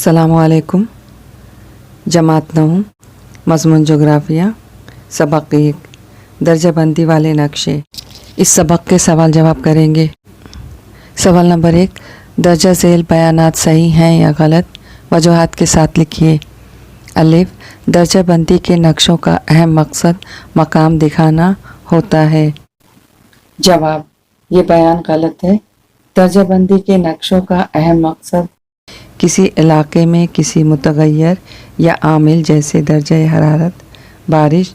अस्सलामु अलैकुम। जमात 9 मज़मून जोग्राफिया सबक 1 दर्जा बंदी वाले नक्शे। इस सबक के सवाल जवाब करेंगे। सवाल नंबर 1, दर्जा झेल बयानात सही हैं या गलत? वजूहात के साथ लिखिए। अलिफ, दर्जा बंदी के नक्शों का अहम मकसद मकाम दिखाना होता है। जवाब, ये बयान गलत है। दर्जा बंदी के नक्शों का अहम मकसद किसी इलाके में किसी मुतगय्यर या आमिल जैसे दर्जा हरारत, बारिश,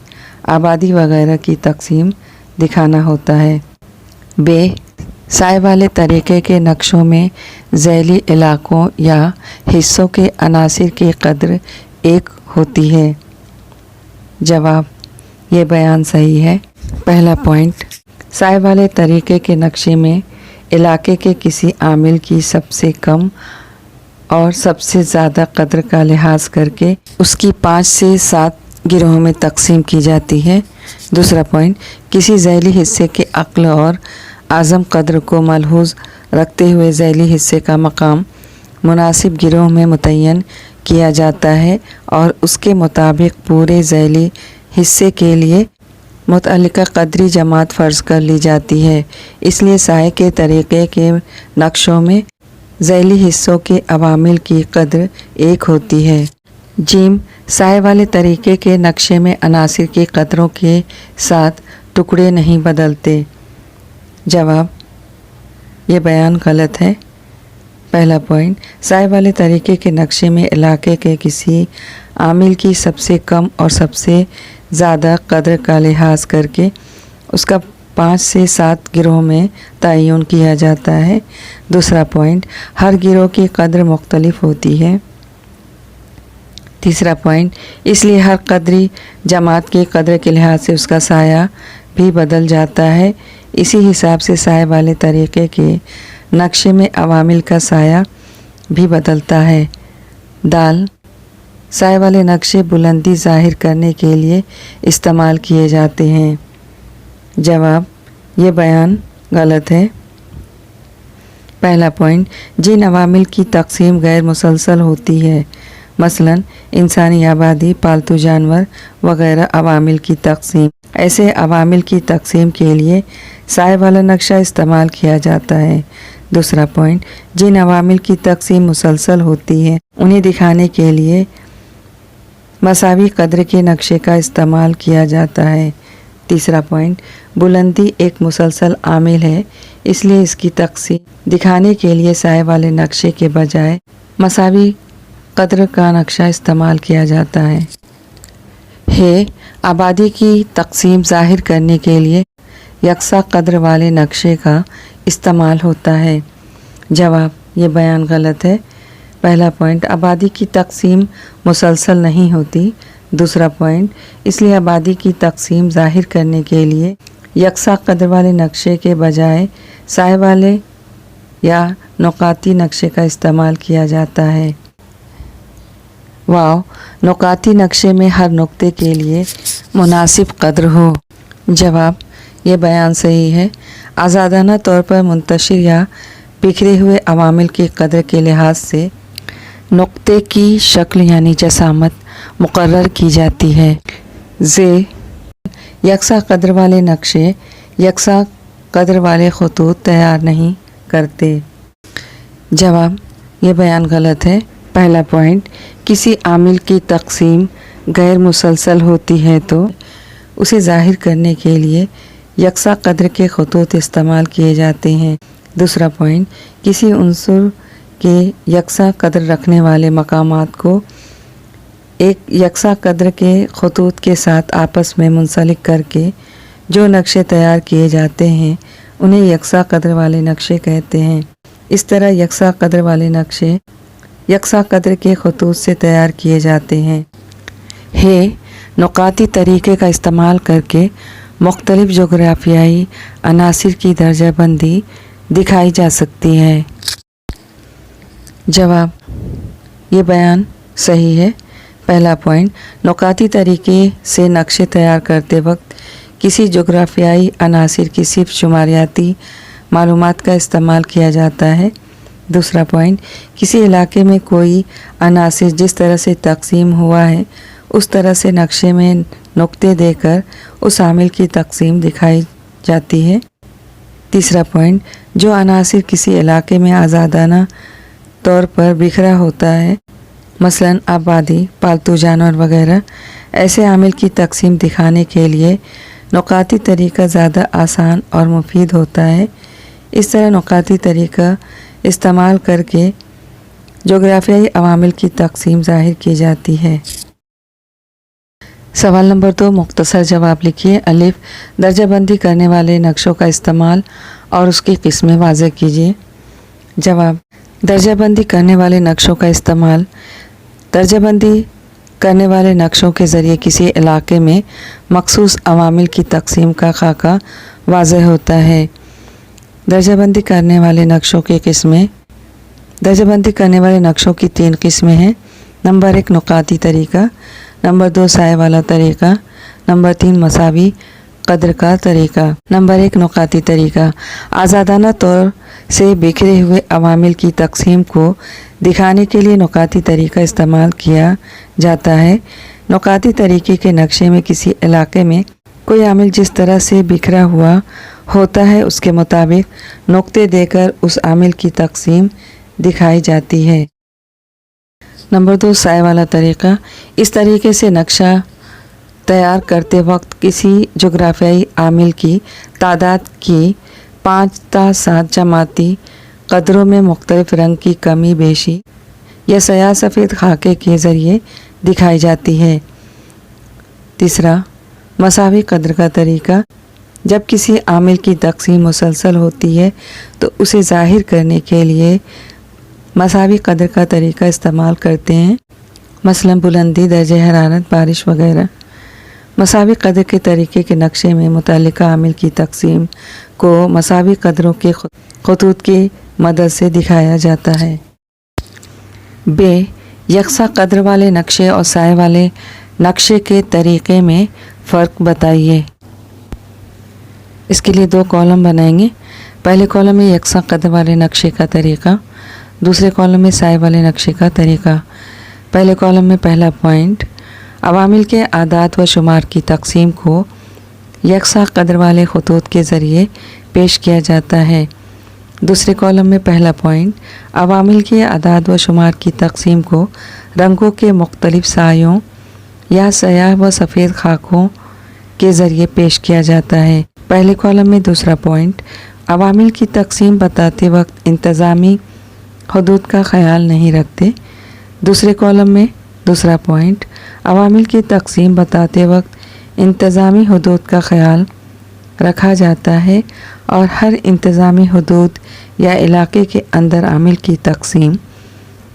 आबादी वगैरह की तकसीम दिखाना होता है। बे, साए वाले तरीक़े के नक्शों में ज़ैली इलाकों या हिस्सों के अनासिर की कद्र एक होती है। जवाब, ये बयान सही है। पहला पॉइंट, साए वाले तरीक़े के नक्शे में इलाके के किसी आमिल की सबसे कम और सबसे ज़्यादा कद्र का लिहाज करके उसकी 5 से 7 गिरोहों में तकसीम की जाती है। दूसरा पॉइंट, किसी ज़ैली हिस्से के अक्ल और आज़म कद्र को मलहूज़ रखते हुए ज़ैली हिस्से का मकाम मुनासिब गिरोह में मुतय्यन किया जाता है और उसके मुताबिक पूरे ज़ैली हिस्से के लिए मुतअल्लिका कदरी जमात फ़र्ज़ कर ली जाती है। इसलिए साए के तरीक़े के नक्शों में ज़ैली हिस्सों के अवामिल की कद्र एक होती है। जीम, साए वाले तरीक़े के नक्शे में अनासिर की कदरों के साथ टुकड़े नहीं बदलते। जवाब, ये बयान गलत है। पहला पॉइंट, साए वाले तरीक़े के नक्शे में इलाके के किसी आमिल की सबसे कम और सबसे ज़्यादा कद्र का लिहाज करके उसका 5 से 7 गिरोह में तयन किया जाता है। दूसरा पॉइंट, हर गिरोह की कद्र मुख्तलिफ होती है। तीसरा पॉइंट, इसलिए हर कदरी जमात की कद्र के लिहाज से उसका साया भी बदल जाता है। इसी हिसाब से साए वाले तरीक़े के नक्शे में अवामिल का साया भी बदलता है। दाल, साए वाले नक्शे बुलंदी ज़ाहिर करने के लिए इस्तेमाल किए जाते हैं। जवाब, ये बयान गलत है। पहला पॉइंट, जिन अवामिल की तकसीम गैर मुसलसल होती है, मसलन इंसानी आबादी, पालतू जानवर वगैरह अवामिल की तकसीम, ऐसे अवामिल की तकसीम के लिए साए वाला नक्शा इस्तेमाल किया जाता है। दूसरा पॉइंट, जिन अवामिल की तकसीम मुसलसल होती है उन्हें दिखाने के लिए मसावी कद्र के नक्शे का इस्तेमाल किया जाता है। तीसरा पॉइंट, बुलंदी एक मुसलसल आमिल है, इसलिए इसकी तकसीम दिखाने के लिए साए वाले नक्शे के बजाय मसावी कद्र का नक्शा इस्तेमाल किया जाता है। आबादी की तकसीम ज़ाहिर करने के लिए यकसा कद्र वाले नक्शे का इस्तेमाल होता है। जवाब, ये बयान गलत है। पहला पॉइंट, आबादी की तकसीम मुसलसल नहीं होती। दूसरा पॉइंट, इसलिए आबादी की तकसीम ज़ाहिर करने के लिए यकसा कद्र वाले नक्शे के बजाय साए वाले या नुकाती नक्शे का इस्तेमाल किया जाता है। वाव, नुकाती नक्शे में हर नुक्ते के लिए मुनासिब कद्र हो। जवाब, ये बयान सही है। आज़ादाना तौर पर मुंतशिर या बिखरे हुए अवामिल की कद्र के लिहाज से नुक्ते की शक्ल यानी जसामत मुकर्रर की जाती है। जे, यकसा कद्र वाले नक्शे यकसा कद्र वाले खतूत तैयार नहीं करते। जवाब, ये बयान गलत है। पहला पॉइंट, किसी आमिल की तकसीम गैर मुसलसल होती है तो उसे ज़ाहिर करने के लिए यकसा कद्र के खतूत इस्तेमाल किए जाते हैं। दूसरा पॉइंट, किसी उन्सुर के यकसा कद्र रखने वाले मकामात को एक यकसा कद्र के खतूत के साथ आपस में मुंसलिक करके जो नक्शे तैयार किए जाते हैं उन्हें यकसा कद्र वाले नक्शे कहते हैं। इस तरह यकसा कद्र वाले नक्शे यकसा कद्र के खतूत से तैयार किए जाते हैं। नुकाती तरीक़े का इस्तेमाल करके मुख्तलिफ जोग्राफियाई अनासिर की दर्जा बंदी दिखाई जा सकती है। जवाब, ये बयान सही है। पहला पॉइंट, नुकाती तरीक़े से नक्शे तैयार करते वक्त किसी जोग्राफियाई अनासिर की सिर्फ शुमारियाती मालूमात का इस्तेमाल किया जाता है। دوسرا پوائنٹ، کسی علاقے میں کوئی عناصر جس طرح سے تقسیم ہوا ہے اس طرح سے نقشے میں نقطے دے کر اس عامل کی تقسیم دکھائی جاتی ہے۔ تیسرا پوائنٹ، جو عناصر کسی علاقے میں آزادانہ طور پر بکھرا ہوتا ہے، مثلاً آبادی، پالتو جانور وغیرہ، ایسے عامل کی تقسیم دکھانے کے لیے نقاطی طریقہ زیادہ آسان اور مفید ہوتا ہے۔ اس طرح نقاطی طریقہ استعمال کر کے جغرافیائی عوامل کی تقسیم ظاہر کی جاتی ہے۔ سوال نمبر 2، مختصر جواب لکھیے۔ الف، درجہ بندی کرنے والے نقشوں کا استعمال اور اس کی قسمیں واضح کیجیے۔ جواب، درجہ بندی کرنے والے نقشوں کا استعمال، درجہ بندی کرنے والے نقشوں کے ذریعے کسی علاقے میں مخصوص عوامل کی تقسیم کا خاکہ واضح ہوتا ہے۔ درجہ بندی کرنے والے نقشوں کی قسمیں، درجہ بندی کرنے والے نقشوں کی 3 قسمیں ہیں۔ نمبر 1، نقاطی طریقہ، نمبر 2، سائے والا طریقہ، نمبر 3، مساوی قدر کا طریقہ۔ نمبر 1، نقاطی طریقہ، آزادانہ طور سے بکھرے ہوئے عوامل کی تقسیم کو دکھانے کے لیے نقاطی طریقہ استعمال کیا جاتا ہے۔ نقاطی طریقے کے نقشے میں کسی علاقے میں کوئی عامل جس طرح سے بکھرا ہوا ہوتا ہے اس کے مطابق نقطے دے کر اس عامل کی تقسیم دکھائی جاتی ہے۔ نمبر 2، سائے والا طریقہ، اس طریقے سے نقشہ تیار کرتے وقت کسی جغرافیائی عامل کی تعداد کی 5 تا 7 جماعتی قدروں میں مختلف رنگ کی کمی بیشی یا سیاہ سفید خاکے کے ذریعے دکھائی جاتی ہے۔ تیسرا، مساوی قدر کا طریقہ، جب کسی عامل کی تقسیم مسلسل ہوتی ہے تو اسے ظاہر کرنے کے لیے مساوی قدر کا طریقہ استعمال کرتے ہیں، مثلا بلندی، درجہ حرارت، بارش وغیرہ۔ مساوی قدر کے طریقے کے نقشے میں متعلقہ عامل کی تقسیم کو مساوی قدروں کے خطوط کی مدد سے دکھایا جاتا ہے۔ ب، یکساں قدر والے نقشے اور سائے والے نقشے کے طریقے میں فرق بتائیے۔ اس کے لیے 2 کالم بنائیں گے۔ پہلے کالم میں یکساں قدر والے نقشے کا طریقہ، دوسرے کالم میں سائے والے نقشے کا طریقہ۔ پہلے کالم میں پہلا پوائنٹ، عوامل کے اعداد و شمار کی تقسیم کو یکساں قدر والے خطوط کے ذریعے پیش کیا جاتا ہے۔ دوسرے کالم میں پہلا پوائنٹ، عوامل کے اعداد و شمار کی تقسیم کو رنگوں کے مختلف سایوں یا سیاہ و سفید خاکوں کے ذریعے پیش کیا جاتا ہے۔ پہلے کالم میں دوسرا پوائنٹ، عوامل کی تقسیم بتاتے وقت انتظامی حدود کا خیال نہیں رکھتے۔ دوسرے کالم میں دوسرا پوائنٹ، عوامل کی تقسیم بتاتے وقت انتظامی حدود کا خیال رکھا جاتا ہے اور ہر انتظامی حدود یا علاقے کے اندر عامل کی تقسیم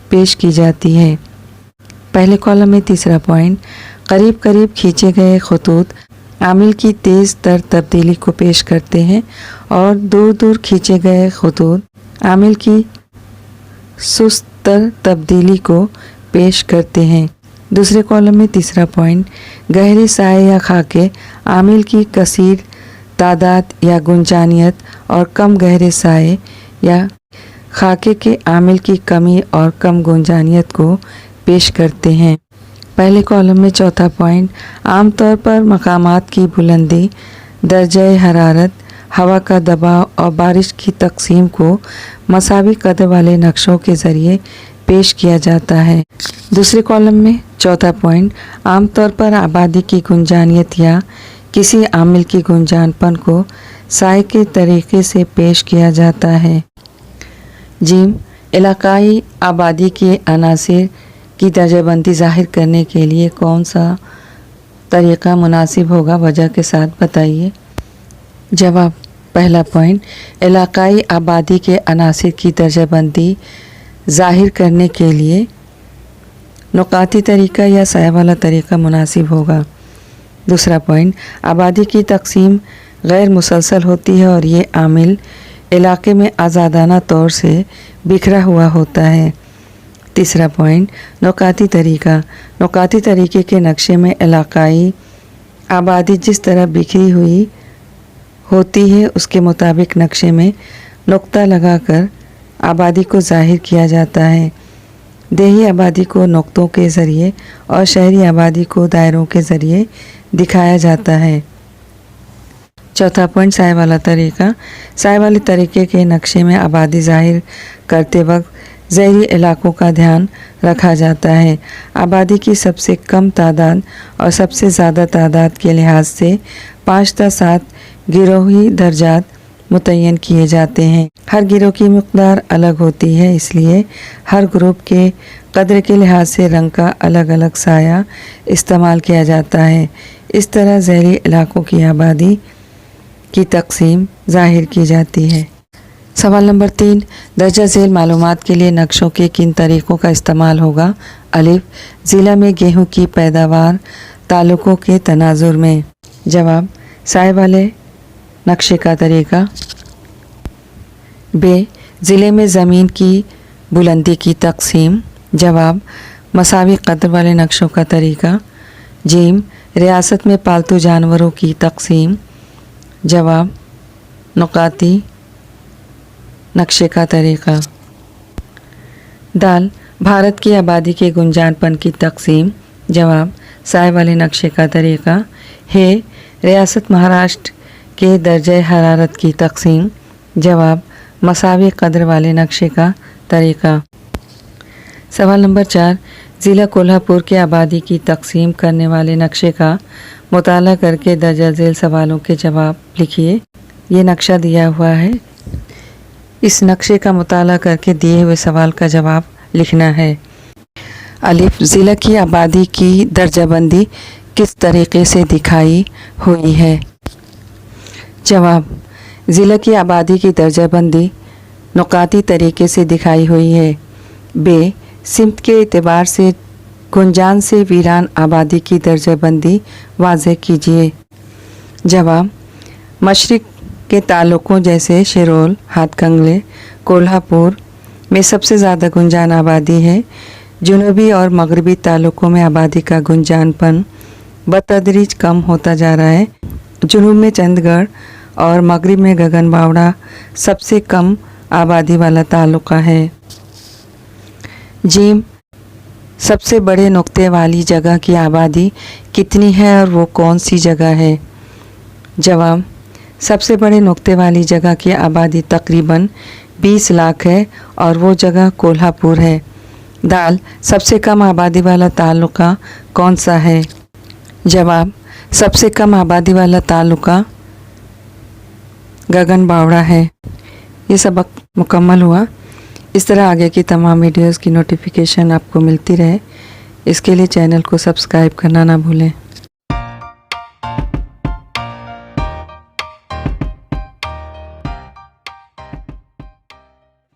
پیش کی جاتی ہے۔ پہلے کالم میں تیسرا پوائنٹ، قریب قریب کھینچے گئے خطوط عامل کی تیز تر تبدیلی کو پیش کرتے ہیں اور دور دور کھینچے گئے خطوط عامل کی سست تر تبدیلی کو پیش کرتے ہیں۔ دوسرے کالم میں تیسرا پوائنٹ، گہرے سائے یا خاکے عامل کی کثیر تعداد یا گنجانیت اور کم گہرے سائے یا خاکے کے عامل کی کمی اور کم گنجانیت کو پیش کرتے ہیں۔ پہلے کالم میں چوتھا پوائنٹ، عام طور پر مقامات کی بلندی، درجہ حرارت، ہوا کا دباؤ اور بارش کی تقسیم کو مساوی قدر والے نقشوں کے ذریعے پیش کیا جاتا ہے۔ دوسرے کالم میں چوتھا پوائنٹ، عام طور پر آبادی کی گنجانیت یا کسی عامل کی گنجان پن کو سائے کے طریقے سے پیش کیا جاتا ہے۔ جیم، علاقائی آبادی کے عناصر کی درجہ بندی ظاہر کرنے کے لیے کون سا طریقہ مناسب ہوگا، وجہ کے ساتھ بتائیے۔ جواب، پہلا پوائنٹ، علاقائی آبادی کے عناصر کی درجہ بندی ظاہر کرنے کے لیے نقاطی طریقہ یا سائے والا طریقہ مناسب ہوگا۔ دوسرا پوائنٹ، آبادی کی تقسیم غیر مسلسل ہوتی ہے اور یہ عامل علاقے میں آزادانہ طور سے بکھرا ہوا ہوتا ہے۔ تیسرا پوائنٹ، نقاطی طریقہ، نقاطی طریقے کے نقشے میں علاقائی آبادی جس طرح بکھری ہوئی ہوتی ہے اس کے مطابق نقشے میں نقطہ لگا کر आबादी को जाहिर किया जाता है। देही आबादी को नुक्तों के ज़रिए और शहरी आबादी को दायरों के ज़रिए दिखाया जाता है। चौथा पॉइंट, साय वाला तरीका। साय वाले तरीके के नक्शे में आबादी जाहिर करते वक्त ज़हरी इलाकों का ध्यान रखा जाता है। आबादी की सबसे कम तादाद और सबसे ज़्यादा तादाद के लिहाज से 5 ta 7 गिरोही दर्जात मुतय्यन किए जाते हैं। हर गिरोह की मिक़दार अलग होती है, इसलिए हर ग्रुप के कद्र के लिहाज से रंग का अलग अलग साया इस्तेमाल किया जाता है। इस तरह ज़हरी इलाकों की आबादी की तकसीम ज़ाहिर की जाती है। सवाल नंबर 3, दर्जा झेल मालूमात के लिए नक्शों के किन तरीक़ों का इस्तेमाल होगा? अलिफ, ज़िला में गेहूं की पैदावार तालुकों के तनाजुर में। जवाब, साय वाले नक्शे का तरीका। बे, ज़िले में ज़मीन की बुलंदी की तकसीम। जवाब, मसावी कद्र वाले नक्शों का तरीका। जीम, रियासत में पालतू जानवरों की तकसीम। जवाब, नुकाती नक्शे का तरीका। दाल, भारत की आबादी के गुंजानपन की तकसीम। जवाब, साय वाले नक्शे का तरीका। है, रियासत महाराष्ट्र के दर्जे हरारत की तकसीम। जवाब, मसावी कद्र वाले नक्शे का तरीका। सवाल नंबर 4, ज़िला कोल्हापुर के आबादी की तकसीम करने वाले नक्शे का मुताला करके दर्जा झेल सवालों के जवाब लिखिए। ये नक्शा दिया हुआ है, इस नक्शे का मुताला करके दिए हुए सवाल का जवाब लिखना है। अलिफ, ज़िला की आबादी की दर्जाबंदी किस तरीके से दिखाई हुई है? जवाब, ज़िला की आबादी की दर्जाबंदी नुकाती तरीके से दिखाई हुई है। बे, सिमत के एतबार से गुंजान से वीरान आबादी की दर्जाबंदी वाज़ेह कीजिए। जवाब, मशरिक़ के तालुकों जैसे शिरोल, हाथकंगले, कोल्हापुर में सबसे ज़्यादा गुंजान आबादी है। जुनूबी और मगरबी तालुकों में आबादी का गुंजानपन बतदरीज कम होता जा रहा है। जुनूब में चंदगढ़ और मगरिब में गगनबावड़ा सबसे कम आबादी वाला तालुका है। जीम, सबसे बड़े नुक्ते वाली जगह की आबादी कितनी है और वो कौन सी जगह है? जवाब, सबसे बड़े नुक्ते वाली जगह की आबादी तकरीबन 20 लाख है और वो जगह कोल्हापुर है। दाल, सबसे कम आबादी वाला तालुका कौन सा है? जवाब, सबसे कम आबादी वाला तालुका गगनबावड़ा है। ये सबक मुकम्मल हुआ। इस तरह आगे की तमाम वीडियोज़ की नोटिफिकेशन आपको मिलती रहे, इसके लिए चैनल को सब्सक्राइब करना ना भूलें।